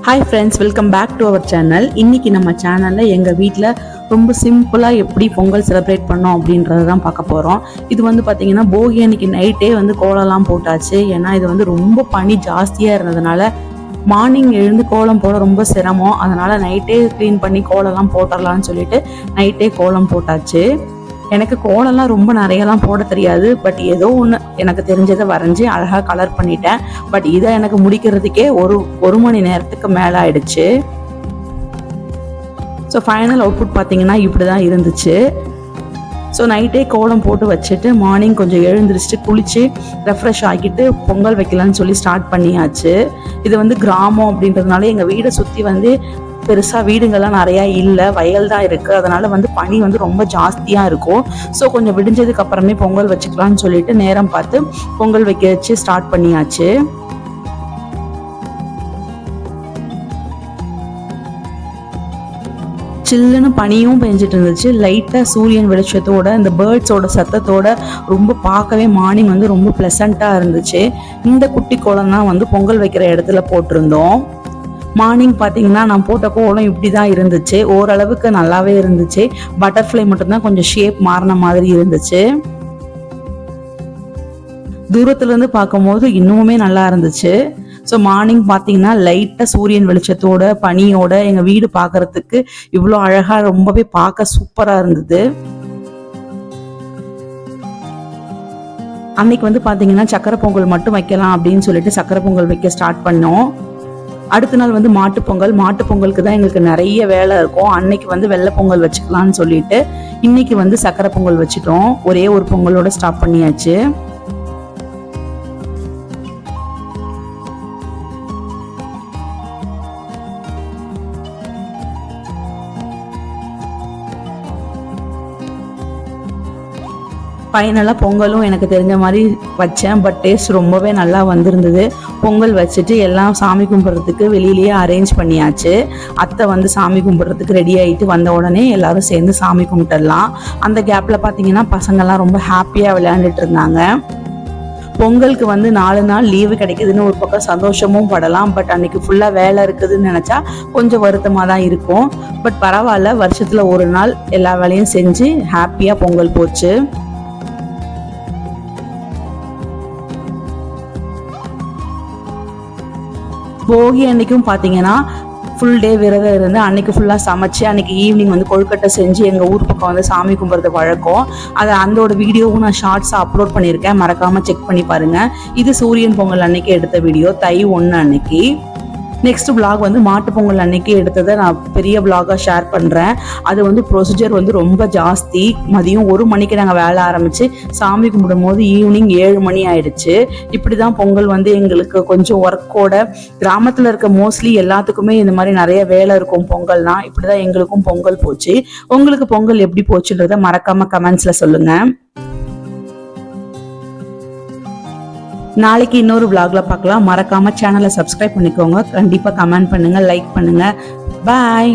Hi friends, welcome back to our channel. இன்றைக்கி நம்ம சேனலில் எங்கள் வீட்டில் ரொம்ப சிம்பிளாக எப்படி பொங்கல் செலிப்ரேட் பண்ணோம் அப்படின்றது தான் பார்க்க போகிறோம். இது வந்து பார்த்திங்கன்னா போகி அன்னைக்கு நைட்டே வந்து கோலம்லாம் போட்டாச்சு. ஏன்னா இது வந்து ரொம்ப பனி ஜாஸ்தியாக இருந்ததுனால மார்னிங் எழுந்து கோலம் போட ரொம்ப சிரமம். அதனால் நைட்டே க்ளீன் பண்ணி கோலம்லாம் போட்டுடலான்னு சொல்லிட்டு நைட்டே கோலம் போட்டாச்சு. எனக்கு கோலம்லாம் ரொம்ப நிறையலாம் போட தெரியாது. பட் ஏதோ ஒன்று எனக்கு தெரிஞ்சதை வரைஞ்சி அழகாக கலர் பண்ணிட்டேன். பட் இதை எனக்கு முடிக்கிறதுக்கே ஒரு மணி நேரத்துக்கு மேலே ஆயிடுச்சு. ஸோ ஃபைனல் அவுட்புட் பார்த்தீங்கன்னா இப்படி தான் இருந்துச்சு. ஸோ நைட்டே கோலம் போட்டு வச்சுட்டு மார்னிங் கொஞ்சம் எழுந்திரிச்சிட்டு குளித்து ரெஃப்ரெஷ் ஆகிட்டு பொங்கல் வைக்கலான்னு சொல்லி ஸ்டார்ட் பண்ணியாச்சு. இது வந்து கிராமம் அப்படின்றதுனால எங்கள் வீடை சுற்றி வந்து பெருசாக வீடுங்கள்லாம் நிறையா இல்லை, வயல் தான் இருக்குது. அதனால் வந்து பனி வந்து ரொம்ப ஜாஸ்தியாக இருக்கும். ஸோ கொஞ்சம் விடிஞ்சதுக்கு அப்புறமே பொங்கல் வச்சுக்கலான்னு சொல்லிட்டு நேரம் பார்த்து பொங்கல் வைக்க வச்சு ஸ்டார்ட் பண்ணியாச்சு. சில்லுன்னு பனியும் பெஞ்சிட்டு இருந்துச்சு. லைட்டாக சூரியன் வெளிச்சத்தோட இந்த பேர்ட்ஸோட சத்தத்தோட ரொம்ப பார்க்கவே மார்னிங் வந்து ரொம்ப ப்ளசண்ட்டாக இருந்துச்சு. இந்த குட்டி கோலம் தான் வந்து பொங்கல் வைக்கிற இடத்துல போட்டிருந்தோம். மார்னிங் பார்த்தீங்கன்னா நான் போட்ட கோலம் இப்படி தான் இருந்துச்சு. ஓரளவுக்கு நல்லாவே இருந்துச்சு. பட்டர்ஃப்ளை மட்டும்தான் கொஞ்சம் ஷேப் மாறின மாதிரி இருந்துச்சு. தூரத்துலேருந்து பார்க்கும்போது இன்னுமே நல்லா இருந்துச்சு. ஸோ மார்னிங் பார்த்தீங்கன்னா லைட்டாக சூரியன் வெளிச்சத்தோட பனியோட எங்கள் வீடு பார்க்கறதுக்கு இவ்வளோ அழகாக ரொம்பவே பார்க்க சூப்பராக இருந்தது. அன்னைக்கு வந்து பார்த்தீங்கன்னா சக்கரை பொங்கல் மட்டும் வைக்கலாம் அப்படின்னு சொல்லிட்டு சக்கரை பொங்கல் வைக்க ஸ்டார்ட் பண்ணோம். அடுத்த நாள் வந்து மாட்டுப்பொங்கல். மாட்டுப்பொங்கலுக்கு தான் எங்களுக்கு நிறைய வேலை இருக்கும். அன்னைக்கு வந்து வெள்ளை பொங்கல் வச்சுக்கலான்னு சொல்லிட்டு இன்னைக்கு வந்து சக்கரை பொங்கல் வச்சுட்டோம். ஒரே ஒரு பொங்கலோட ஸ்டாப் பண்ணியாச்சு. ஃபைனலாக பொங்கலும் எனக்கு தெரிஞ்ச மாதிரி வச்சேன். பட் டேஸ்ட் ரொம்பவே நல்லா வந்திருந்தது. பொங்கல் வச்சுட்டு எல்லாம் சாமி கும்பிட்றதுக்கு வெளியிலேயே அரேஞ்ச் பண்ணியாச்சு. அத்தை வந்து சாமி கும்பிட்றதுக்கு ரெடி ஆகிட்டு வந்த உடனே எல்லாரும் சேர்ந்து சாமி கும்பிட்டுடலாம். அந்த கேப்பில் பார்த்தீங்கன்னா பசங்கள்லாம் ரொம்ப ஹாப்பியாக விளையாண்டுட்டு இருந்தாங்க. பொங்கலுக்கு வந்து 4 நாள் லீவு கிடைக்குதுன்னு ஒரு பக்கம் சந்தோஷமும் படலாம். பட் அன்னைக்கு ஃபுல்லாக வேலை இருக்குதுன்னு நினச்சா கொஞ்சம் வருத்தமாக தான் இருக்கும். பட் பரவாயில்ல, வருஷத்தில் ஒரு நாள் எல்லா வேலையும் செஞ்சு ஹாப்பியாக பொங்கல் போச்சு. போகி அன்னைக்கும் பார்த்தீங்கன்னா ஃபுல் டே விரதம் இருந்து அன்னைக்கு ஃபுல்லாக சமைச்சு அன்னைக்கு ஈவினிங் வந்து கொழுக்கட்டை செஞ்சு எங்கள் ஊர் பக்கம் வந்து சாமி கும்பிட்றது வழக்கம். அதை அதோட வீடியோவும் நான் ஷார்ட்ஸாக அப்லோட் பண்ணியிருக்கேன், மறக்காமல் செக் பண்ணி பாருங்கள். இது சூரியன் பொங்கல் அன்னைக்கு எடுத்த வீடியோ, தை 1 அன்னைக்கு. நெக்ஸ்ட் பிளாக் வந்து மாட்டு பொங்கல் அன்னைக்கு எடுத்ததை நான் பெரிய பிளாகாக ஷேர் பண்ணுறேன். அது வந்து ப்ரொசீஜர் வந்து ரொம்ப ஜாஸ்தி. மதியம் 1 மணிக்கு நாங்கள் வேலை ஆரம்பித்து சாமி கும்பிடும் போது ஈவினிங் 7 மணி ஆயிடுச்சு. இப்படி தான் பொங்கல் வந்து எங்களுக்கு கொஞ்சம் ஒர்க்கோட, கிராமத்தில் இருக்க மோஸ்ட்லி எல்லாத்துக்குமே இந்த மாதிரி நிறைய வேலை இருக்கும் பொங்கல்னா. இப்படி தான் எங்களுக்கும் பொங்கல் போச்சு. உங்களுக்கு பொங்கல் எப்படி போச்சுன்றதை மறக்காமல் கமெண்ட்ஸில் சொல்லுங்கள். நாளைக்கு இன்னொரு vlogல பார்க்கலாம். மறக்காம சேனலை சப்ஸ்கிரைப் பண்ணிக்கோங்க. கண்டிப்பா கமெண்ட் பண்ணுங்க, லைக் பண்ணுங்க. பாய்.